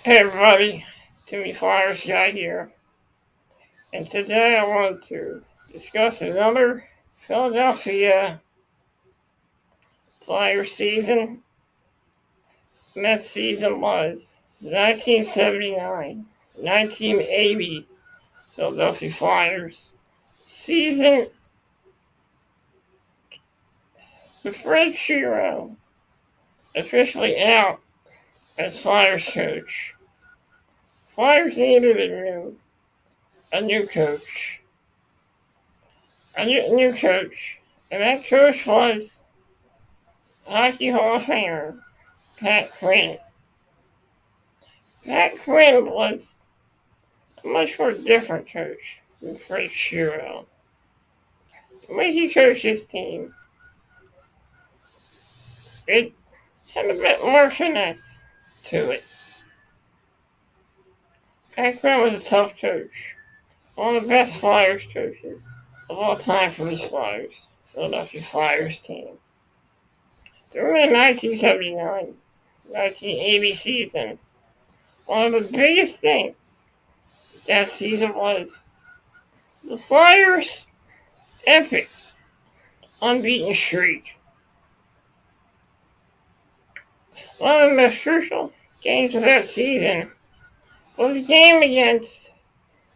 Hey everybody, Timmy Flyers guy here, and today I want to discuss another Philadelphia Flyers season. And that season was 1979-1980 Philadelphia Flyers season with Fred Shero officially out as Flyers coach. Flyers needed a new coach, a new coach, and that coach was Hockey Hall of Famer Pat Quinn. Pat Quinn was a much more different coach than Fred Shero. The way he coached his team, it had a bit more finesse to it. Pat Quinn was a tough coach, one of the best Flyers coaches of all time for his Philadelphia Flyers team. During the 1979-1980 season, one of the biggest things that season was the Flyers' epic unbeaten streak. One of the most crucial games of that season was the game against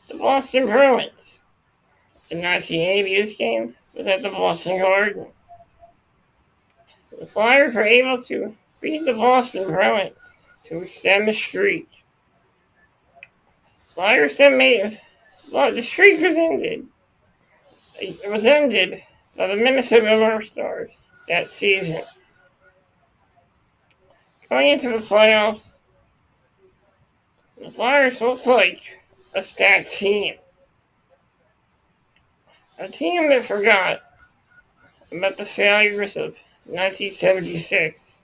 the Boston Bruins. The 1980, this game was at the Boston Garden. The Flyers were able to beat the Boston Bruins to extend the streak. Flyers then the streak was ended. It was ended by the Minnesota North Stars that season. Going into the playoffs, the Flyers looked like a stacked team. A team that forgot about the failures of 1976.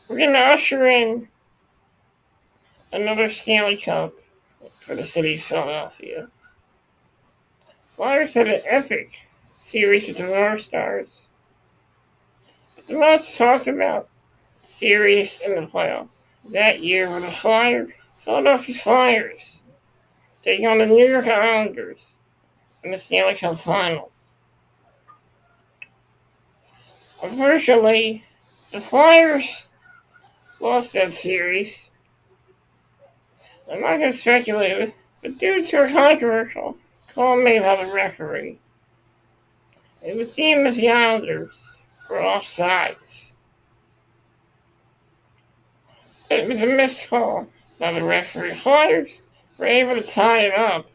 We're going to usher in another Stanley Cup for the city of Philadelphia. Flyers had an epic series with the North Stars. The most talked about series in the playoffs that year were the Philadelphia Flyers taking on the New York Islanders in the Stanley Cup Finals. Unfortunately, the Flyers lost that series. I'm not going to speculate, but due to a controversial call made by the referee, it was deemed that the Islanders were offsides. It was a missed call by the referee. Flyers were able to tie it up.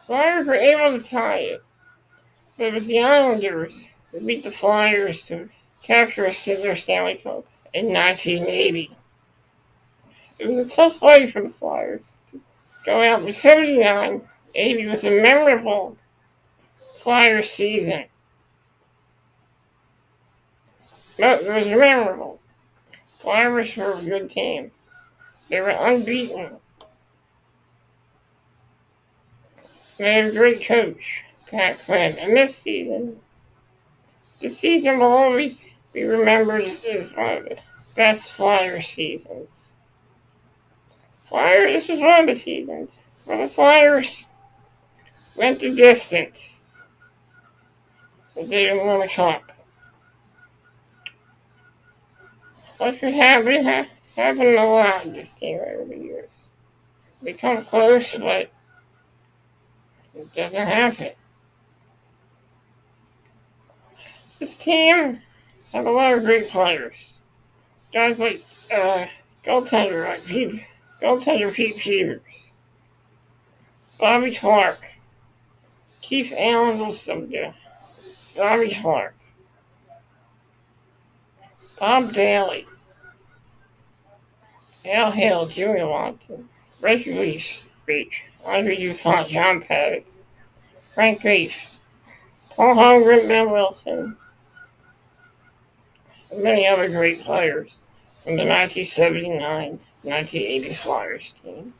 Flyers were able to tie it, but it was the Islanders who beat the Flyers to capture a Silver Stanley Cup in 1980. It was a tough fight for the Flyers to go out with 79-80 was a memorable Flyers season. But it was memorable. Flyers were a good team. They were unbeaten. They had a great coach, Pat Quinn. And this season will always be remembered as one of the best Flyer seasons. This was one of the seasons where the Flyers went the distance, but they didn't win a cup. What could happen a lot this team over the years. They come close, but it doesn't happen. This team had a lot of great players. Guys like goaltender Pete Peters, Bobby Clark, Keith Allen was some good. Bobby Clark, Bob Daly, Al Hill, Junior Watson, Reggie Leach, Andre DuPont, John Paddock, Frank Reef, Paul Holmgren, Ben Wilson, and many other great players from the 1979-1980 Flyers team.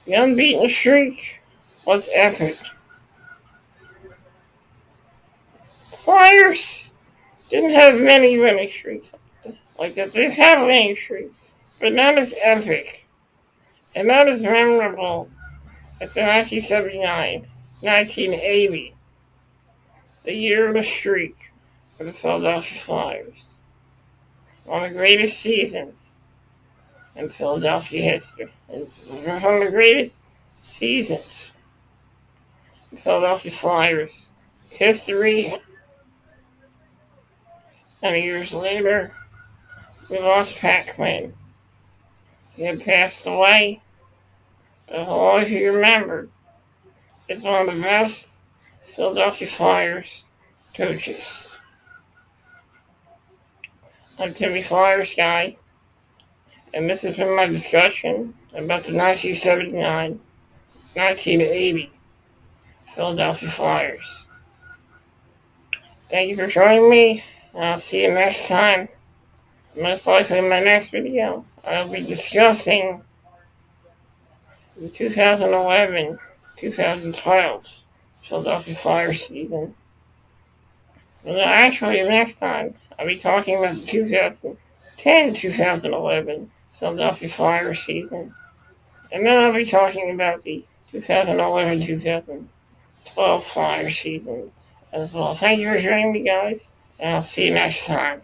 The unbeaten streak was epic. The Flyers didn't have many winning streaks Like that they've had winning streaks, but not as epic and not as memorable as the 1979, 1980, the year of the streak for the Philadelphia Flyers. One of the greatest seasons in Philadelphia history. And one of the greatest seasons in Philadelphia Flyers history. And years later, we lost Pat Quinn. He had passed away, but he'll always be remembered as one of the best Philadelphia Flyers coaches. I'm Timmy Flyers guy, and this has been my discussion about the 1979-1980 Philadelphia Flyers. Thank you for joining me, and I'll see you next time. Most likely in my next video, I'll be discussing the 2011-2012 Philadelphia Flyers season. And actually, next time, I'll be talking about the 2010-2011 Philadelphia Flyers season. And then I'll be talking about the 2011-2012 Flyers seasons as well. Thank you for joining me, guys, and I'll see you next time.